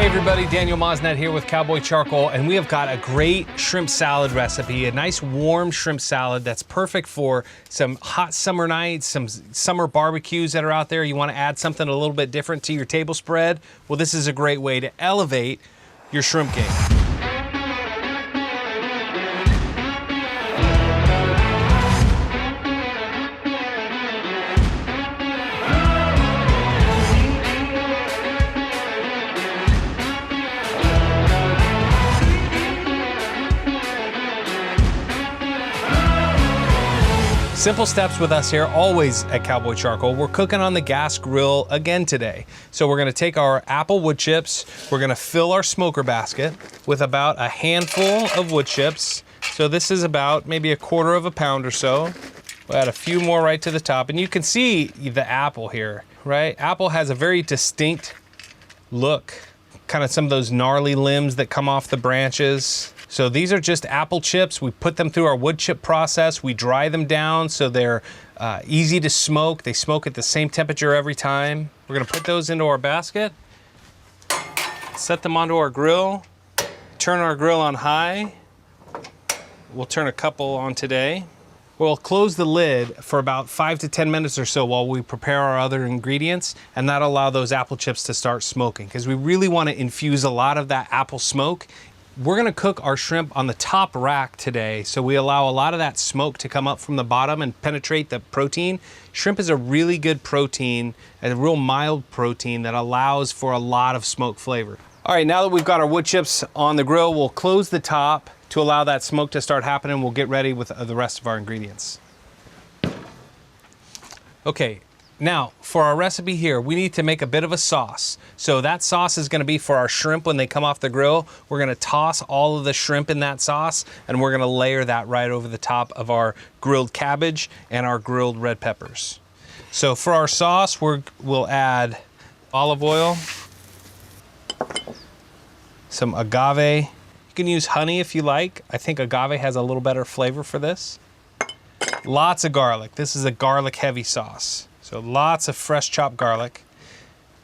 everybody, Daniel Mosnet here with Cowboy Charcoal, and we have got a great shrimp salad recipe, a nice warm shrimp salad that's perfect for some hot summer nights, some summer barbecues that are out there. You want to add something a little bit different to your table spread? Well, this is a great way to elevate your shrimp game. Simple steps with us here, always at Cowboy Charcoal. We're cooking on the gas grill again today. So we're gonna take our apple wood chips, we're gonna fill our smoker basket with about a handful of wood chips. So this is about maybe 1/4 pound or so. We'll add a few more right to the top. And you can see the apple here, right? Apple has a very distinct look, kind of some of those gnarly limbs that come off the branches. So these are just apple chips. We put them through our wood chip process. We dry them down so they're easy to smoke. They smoke at the same temperature every time. We're gonna put those into our basket, set them onto our grill, turn our grill on high. We'll turn a couple on today. We'll close the lid for about 5 to 10 minutes or so while we prepare our other ingredients, and that'll allow those apple chips to start smoking, because we really wanna infuse a lot of that apple smoke. We're gonna cook our shrimp on the top rack today, so we allow a lot of that smoke to come up from the bottom and penetrate the protein. Shrimp is a really good protein, a real mild protein that allows for a lot of smoke flavor. All right, now that we've got our wood chips on the grill, we'll close the top to allow that smoke to start happening. We'll get ready with the rest of our ingredients. Okay. Now, for our recipe here, we need to make a bit of a sauce. So that sauce is gonna be for our shrimp when they come off the grill. We're gonna toss all of the shrimp in that sauce, and we're gonna layer that right over the top of our grilled cabbage and our grilled red peppers. So for our sauce, we'll add olive oil, some agave. You can use honey if you like. I think agave has a little better flavor for this. Lots of garlic. This is a garlic heavy sauce. So lots of fresh chopped garlic,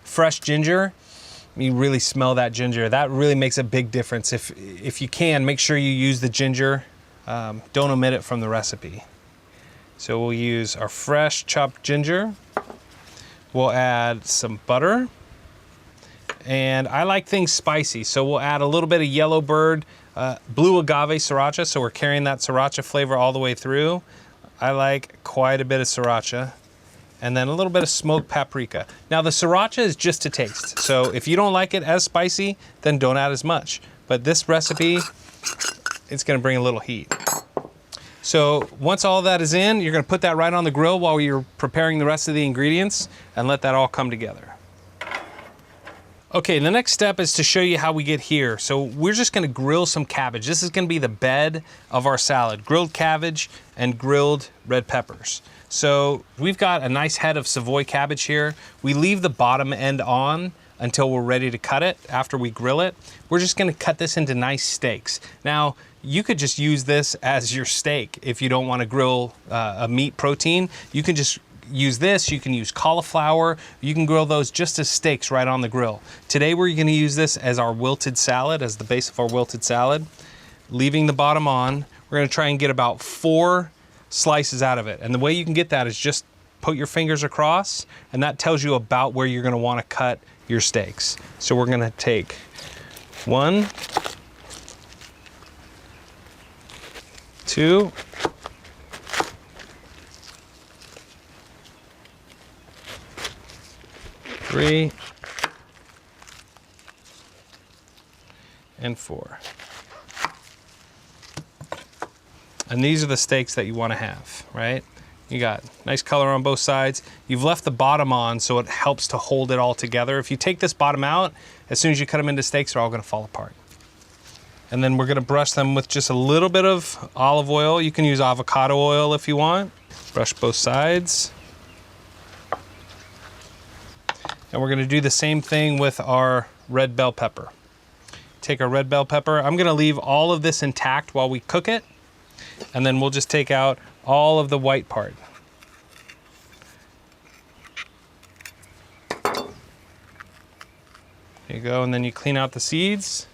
fresh ginger. You really smell that ginger. That really makes a big difference. If you can, make sure you use the ginger. Don't omit it from the recipe. So we'll use our fresh chopped ginger. We'll add some butter. And I like things spicy, so we'll add a little bit of yellow bird, blue agave sriracha, so we're carrying that sriracha flavor all the way through. I like quite a bit of sriracha. And then a little bit of smoked paprika. Now the sriracha is just to taste. So if you don't like it as spicy, then don't add as much. But this recipe, it's gonna bring a little heat. So once all that is in, you're gonna put that right on the grill while you're preparing the rest of the ingredients and let that all come together. Okay, the next step is to show you how we get here. So we're just gonna grill some cabbage. This is gonna be the bed of our salad. Grilled cabbage and grilled red peppers. So we've got a nice head of Savoy cabbage here. We leave the bottom end on until we're ready to cut it after we grill it. We're just gonna cut this into nice steaks. Now, you could just use this as your steak if you don't wanna grill a meat protein. You can just use this, you can use cauliflower, you can grill those just as steaks right on the grill. Today we're gonna use this as our wilted salad, as the base of our wilted salad. Leaving the bottom on, we're gonna try and get about 4 slices out of it. And the way you can get that is just put your fingers across, and that tells you about where you're gonna wanna cut your steaks. So we're gonna take 1, 2, 3, and 4. And these are the steaks that you want to have, right? You got nice color on both sides. You've left the bottom on so it helps to hold it all together. If you take this bottom out, as soon as you cut them into steaks, they're all gonna fall apart. And then we're gonna brush them with just a little bit of olive oil. You can use avocado oil if you want. Brush both sides. And we're gonna do the same thing with our red bell pepper. Take our red bell pepper. I'm gonna leave all of this intact while we cook it, and then we'll just take out all of the white part. There you go, and then you clean out the seeds,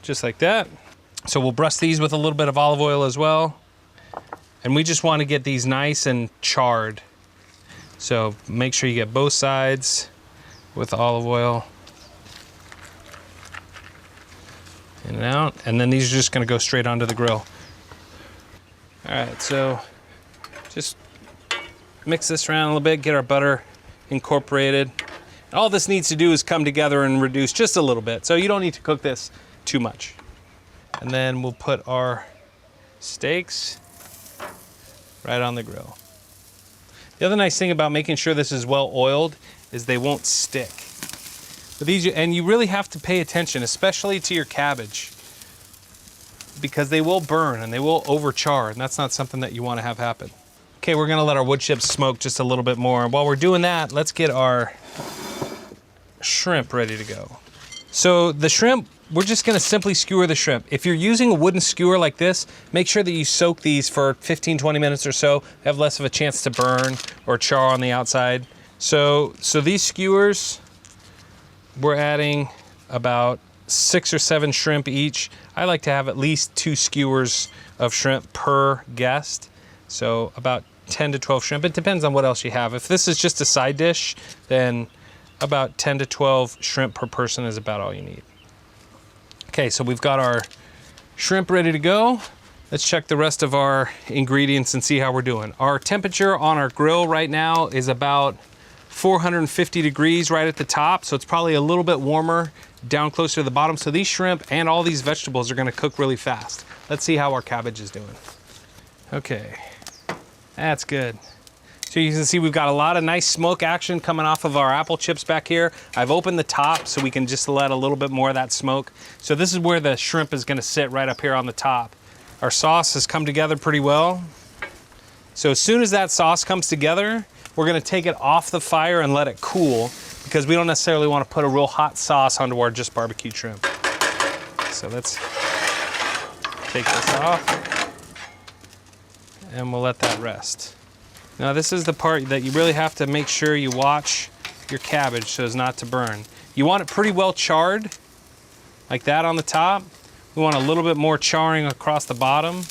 just like that. So we'll brush these with a little bit of olive oil as well. And we just want to get these nice and charred. So make sure you get both sides with olive oil. In and out, and then these are just gonna go straight onto the grill. All right, so just mix this around a little bit, get our butter incorporated. All this needs to do is come together and reduce just a little bit, so you don't need to cook this too much. And then we'll put our steaks right on the grill. The other nice thing about making sure this is well oiled is they won't stick. But these, and you really have to pay attention, especially to your cabbage, because they will burn and they will overchar, and that's not something that you want to have happen. Okay, we're gonna let our wood chips smoke just a little bit more. And while we're doing that, let's get our shrimp ready to go. So the shrimp, we're just gonna simply skewer the shrimp. If you're using a wooden skewer like this, make sure that you soak these for 15, 20 minutes or so. Have less of a chance to burn or char on the outside. So these skewers, we're adding about 6 or 7 shrimp each. I like to have at least 2 skewers of shrimp per guest. So about 10 to 12 shrimp. It depends on what else you have. If this is just a side dish, then about 10 to 12 shrimp per person is about all you need. Okay, so we've got our shrimp ready to go. Let's check the rest of our ingredients and see how we're doing. Our temperature on our grill right now is about 450 degrees right at the top, so it's probably a little bit warmer down closer to the bottom. So these shrimp and all these vegetables are gonna cook really fast. Let's see how our cabbage is doing. Okay, that's good. So you can see we've got a lot of nice smoke action coming off of our apple chips back here. I've opened the top so we can just let a little bit more of that smoke. So this is where the shrimp is gonna sit, right up here on the top. Our sauce has come together pretty well. So as soon as that sauce comes together, we're gonna take it off the fire and let it cool, because we don't necessarily wanna put a real hot sauce onto our just barbecued shrimp. So let's take this off and we'll let that rest. Now this is the part that you really have to make sure you watch your cabbage so as not to burn. You want it pretty well charred, like that on the top. We want a little bit more charring across the bottom.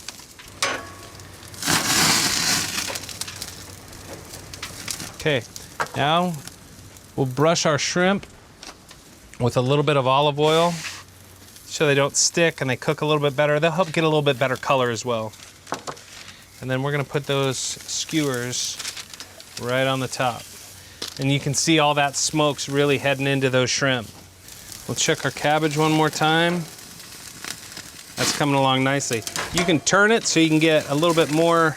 Okay, now we'll brush our shrimp with a little bit of olive oil so they don't stick and they cook a little bit better. They'll help get a little bit better color as well. And then we're gonna put those skewers right on the top. And you can see all that smoke's really heading into those shrimp. We'll check our cabbage one more time. That's coming along nicely. You can turn it so you can get a little bit more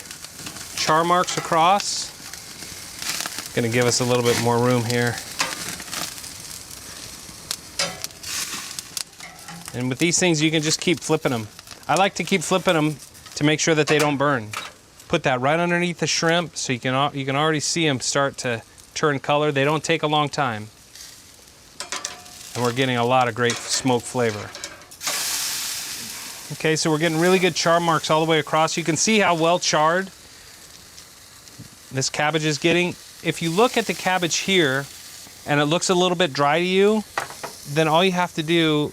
char marks across. Gonna give us a little bit more room here. And with these things, you can just keep flipping them. I like to keep flipping them to make sure that they don't burn. Put that right underneath the shrimp so you can already see them start to turn color. They don't take a long time. And we're getting a lot of great smoke flavor. Okay, so we're getting really good char marks all the way across. You can see how well charred this cabbage is getting. If you look at the cabbage here and it looks a little bit dry to you, then all you have to do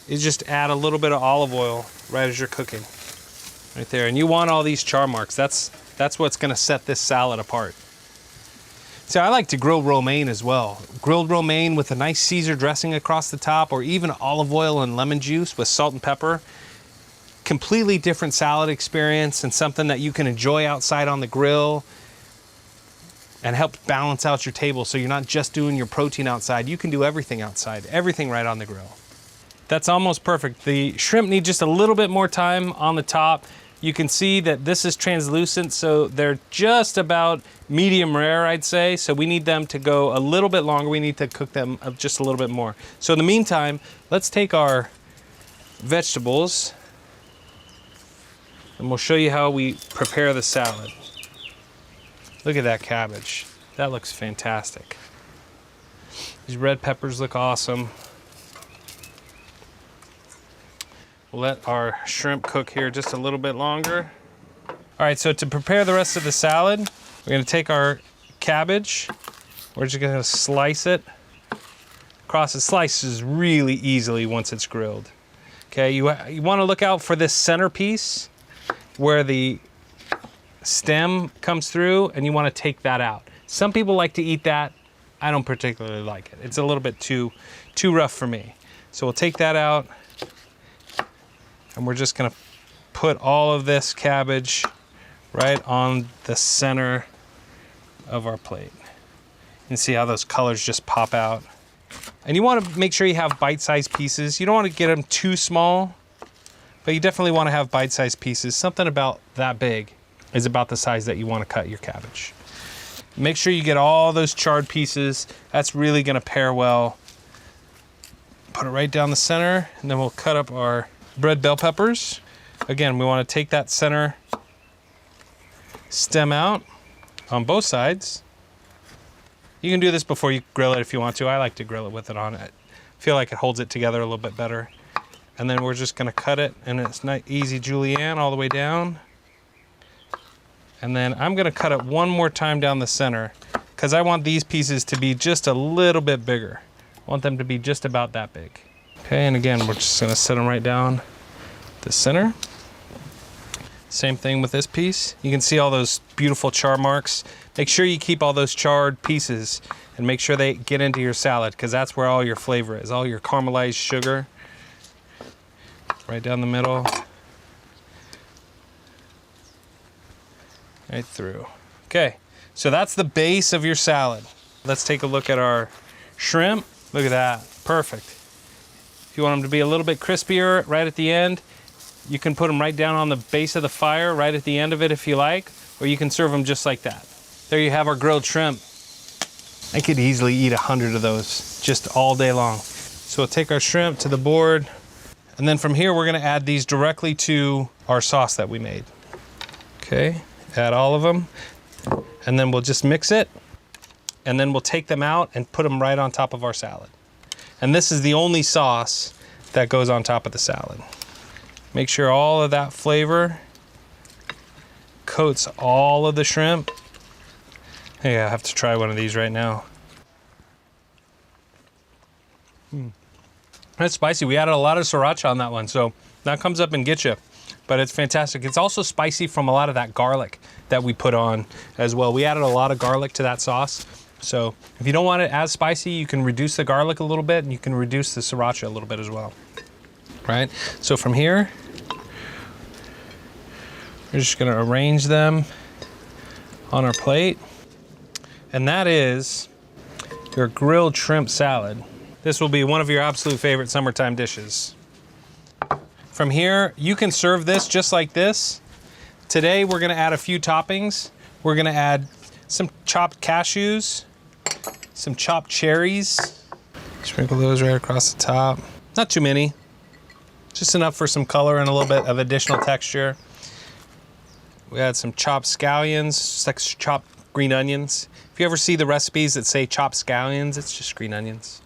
is just add a little bit of olive oil right as you're cooking. Right there, and you want all these char marks. That's what's gonna set this salad apart. So I like to grill romaine as well. Grilled romaine with a nice Caesar dressing across the top, or even olive oil and lemon juice with salt and pepper. Completely different salad experience and something that you can enjoy outside on the grill and help balance out your table so you're not just doing your protein outside. You can do everything outside, everything right on the grill. That's almost perfect. The shrimp need just a little bit more time on the top. You can see that this is translucent, so they're just about medium rare, I'd say. So we need them to go a little bit longer. We need to cook them just a little bit more. So in the meantime, let's take our vegetables and we'll show you how we prepare the salad. Look at that cabbage. That looks fantastic. These red peppers look awesome. We'll let our shrimp cook here just a little bit longer. All right, so to prepare the rest of the salad, we're gonna take our cabbage. We're just gonna slice it across. It slices really easily once it's grilled. Okay, you want to look out for this center piece where the stem comes through, and you want to take that out. Some people like to eat that. I don't particularly like it. It's a little bit too rough for me. So we'll take that out, and we're just gonna put all of this cabbage right on the center of our plate. You can see how those colors just pop out. And you want to make sure you have bite-sized pieces. You don't want to get them too small, but you definitely want to have bite-sized pieces. Something about that big is about the size that you want to cut your cabbage. Make sure you get all those charred pieces. That's really going to pair well. Put it right down the center, and then we'll cut up our red bell peppers. Again, we want to take that center stem out on both sides. You can do this before you grill it if you want to. I like to grill it with it on it. I feel like it holds it together a little bit better. And then we're just gonna cut it, and it's nice, easy julienne all the way down. And then I'm gonna cut it one more time down the center, because I want these pieces to be just a little bit bigger. I want them to be just about that big. Okay, and again, we're just gonna set them right down the center. Same thing with this piece. You can see all those beautiful char marks. Make sure you keep all those charred pieces and make sure they get into your salad, because that's where all your flavor is, all your caramelized sugar. Right down the middle. Right through. Okay, so that's the base of your salad. Let's take a look at our shrimp. Look at that, perfect. If you want them to be a little bit crispier right at the end, you can put them right down on the base of the fire, right at the end of it if you like, or you can serve them just like that. There you have our grilled shrimp. I could easily eat 100 of those just all day long. So we'll take our shrimp to the board, and then from here we're gonna add these directly to our sauce that we made. Okay, add all of them, and then we'll just mix it, and then we'll take them out and put them right on top of our salad. And this is the only sauce that goes on top of the salad. Make sure all of that flavor coats all of the shrimp. Hey, I have to try one of these right now. That's spicy. We added a lot of sriracha on that one, so that comes up and gets you. But it's fantastic. It's also spicy from a lot of that garlic that we put on as well. We added a lot of garlic to that sauce. So if you don't want it as spicy, you can reduce the garlic a little bit, and you can reduce the sriracha a little bit as well. Right? So from here, we're just gonna arrange them on our plate. And that is your grilled shrimp salad. This will be one of your absolute favorite summertime dishes. From here, you can serve this just like this. Today, we're gonna add a few toppings. We're gonna add some chopped cashews, some chopped cherries. Sprinkle those right across the top. Not too many. Just enough for some color and a little bit of additional texture. We add some chopped scallions, just like chopped green onions. If you ever see the recipes that say chopped scallions, it's just green onions.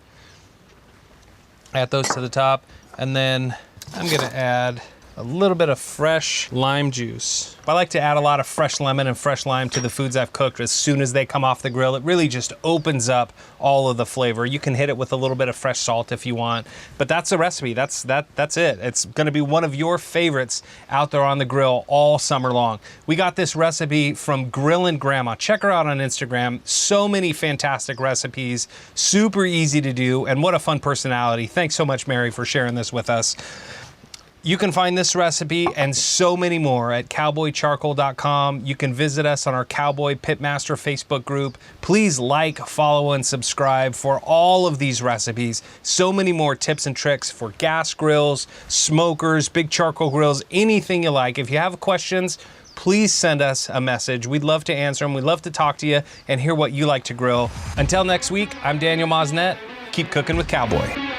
Add those to the top, and then I'm gonna add a little bit of fresh lime juice. I like to add a lot of fresh lemon and fresh lime to the foods I've cooked as soon as they come off the grill. It really just opens up all of the flavor. You can hit it with a little bit of fresh salt if you want, but that's the recipe. That's it. It's gonna be one of your favorites out there on the grill all summer long. We got this recipe from Grillin' Grandma. Check her out on Instagram. So many fantastic recipes, super easy to do, and what a fun personality. Thanks so much, Mary, for sharing this with us. You can find this recipe and so many more at cowboycharcoal.com. You can visit us on our Cowboy Pitmaster Facebook group. Please like, follow, and subscribe for all of these recipes. So many more tips and tricks for gas grills, smokers, big charcoal grills, anything you like. If you have questions, please send us a message. We'd love to answer them. We'd love to talk to you and hear what you like to grill. Until next week, I'm Daniel Mosnett. Keep cooking with Cowboy.